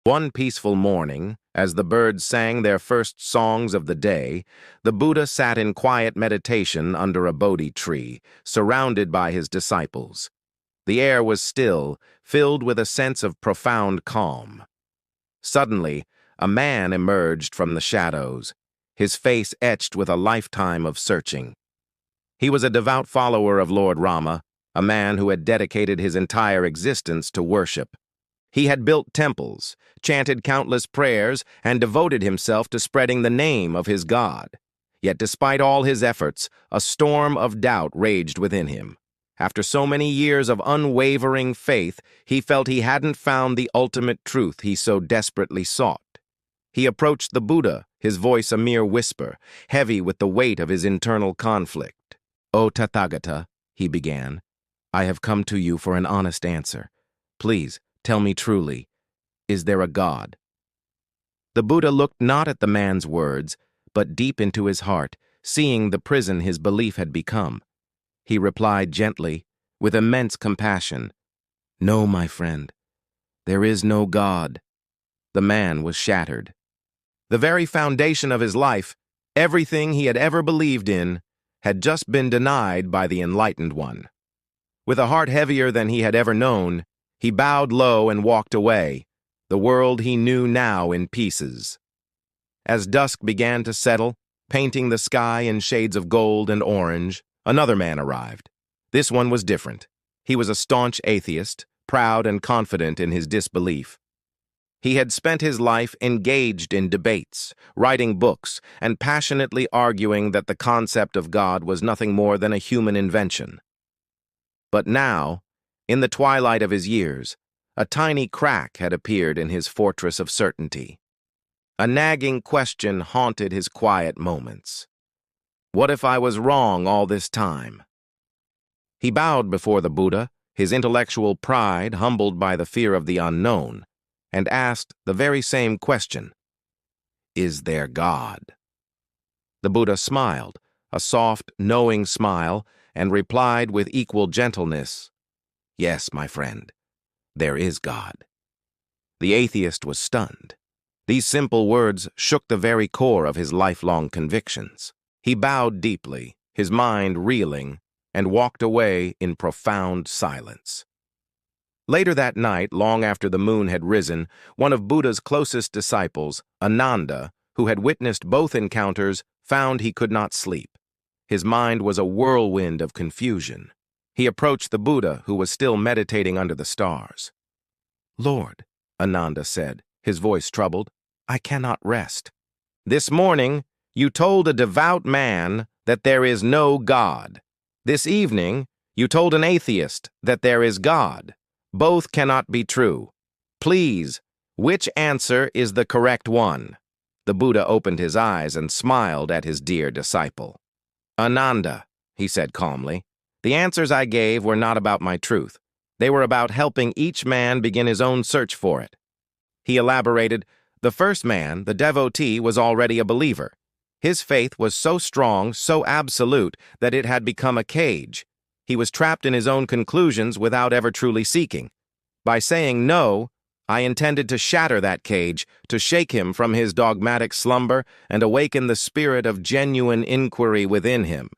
One peaceful morning, as the birds sang their first songs of the day, the Buddha sat in quiet meditation under a Bodhi tree, surrounded by his disciples. The air was still, filled with a sense of profound calm. Suddenly, a man emerged from the shadows, his face etched with a lifetime of searching. He was a devout follower of Lord Rama, a man who had dedicated his entire existence to worship. He had built temples, chanted countless prayers, and devoted himself to spreading the name of his God. Yet despite all his efforts, a storm of doubt raged within him. After so many years of unwavering faith, he felt he hadn't found the ultimate truth he so desperately sought. He approached the Buddha, his voice a mere whisper, heavy with the weight of his internal conflict. "O Tathagata," he began, "I have come to you for an honest answer. Please, tell me truly, is there a God?" The Buddha looked not at the man's words, but deep into his heart, seeing the prison his belief had become. He replied gently, with immense compassion, "No, my friend, there is no God." The man was shattered. The very foundation of his life, everything he had ever believed in, had just been denied by the enlightened one. With a heart heavier than he had ever known, he bowed low and walked away, the world he knew now in pieces. As dusk began to settle, painting the sky in shades of gold and orange, another man arrived. This one was different. He was a staunch atheist, proud and confident in his disbelief. He had spent his life engaged in debates, writing books, and passionately arguing that the concept of God was nothing more than a human invention. But now, in the twilight of his years, a tiny crack had appeared in his fortress of certainty. A nagging question haunted his quiet moments. What if I was wrong all this time? He bowed before the Buddha, his intellectual pride humbled by the fear of the unknown, and asked the very same question: "Is there God?" The Buddha smiled, a soft, knowing smile, and replied with equal gentleness, "Yes, my friend, there is God." The atheist was stunned. These simple words shook the very core of his lifelong convictions. He bowed deeply, his mind reeling, and walked away in profound silence. Later that night, long after the moon had risen, one of Buddha's closest disciples, Ananda, who had witnessed both encounters, found he could not sleep. His mind was a whirlwind of confusion. He approached the Buddha, who was still meditating under the stars. "Lord," Ananda said, his voice troubled, "I cannot rest. This morning, you told a devout man that there is no God. This evening, you told an atheist that there is God. Both cannot be true. Please, which answer is the correct one?" The Buddha opened his eyes and smiled at his dear disciple. "Ananda," he said calmly, "the answers I gave were not about my truth. They were about helping each man begin his own search for it." He elaborated, "The first man, the devotee, was already a believer. His faith was so strong, so absolute, that it had become a cage. He was trapped in his own conclusions without ever truly seeking. By saying no, I intended to shatter that cage, to shake him from his dogmatic slumber and awaken the spirit of genuine inquiry within him.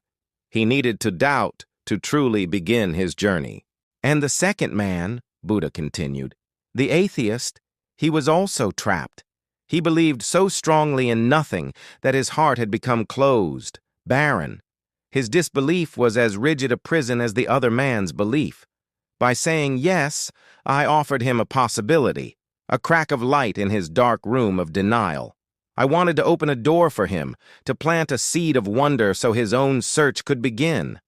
He needed to doubt to truly begin his journey." "And the second man," Buddha continued, "the atheist, he was also trapped. He believed so strongly in nothing that his heart had become closed, barren. His disbelief was as rigid a prison as the other man's belief. By saying yes, I offered him a possibility, a crack of light in his dark room of denial. I wanted to open a door for him, to plant a seed of wonder so his own search could begin."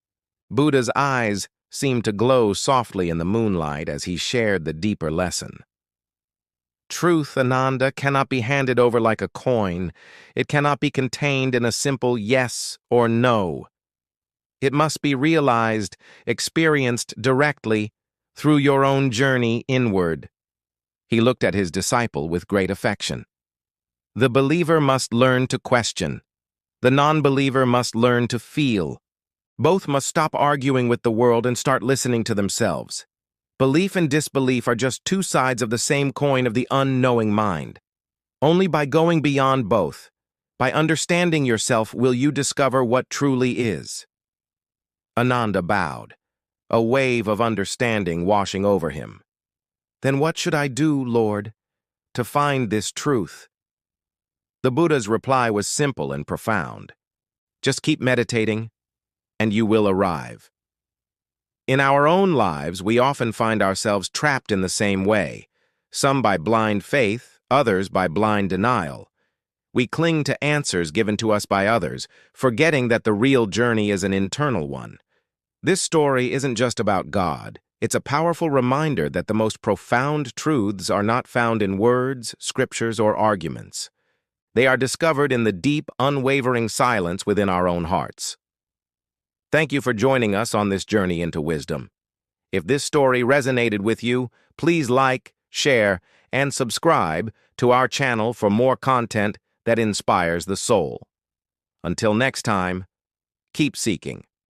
Buddha's eyes seemed to glow softly in the moonlight as he shared the deeper lesson. Truth, Ananda, cannot be handed over like a coin. It cannot be contained in a simple yes or no. It must be realized, experienced directly, through your own journey inward. He looked at his disciple with great affection. The believer must learn to question. The non-believer must learn to feel. Both must stop arguing with the world and start listening to themselves. Belief and disbelief are just two sides of the same coin of the unknowing mind. Only by going beyond both, by understanding yourself, will you discover what truly is. Ananda bowed, a wave of understanding washing over him. Then what should I do, Lord, to find this truth? The Buddha's reply was simple and profound. Just keep meditating, and you will arrive. In our own lives, we often find ourselves trapped in the same way, some by blind faith, others by blind denial. We cling to answers given to us by others, forgetting that the real journey is an internal one. This story isn't just about God. It's a powerful reminder that the most profound truths are not found in words, scriptures, or arguments. They are discovered in the deep, unwavering silence within our own hearts. Thank you for joining us on this journey into wisdom. If this story resonated with you, please like, share, and subscribe to our channel for more content that inspires the soul. Until next time, keep seeking.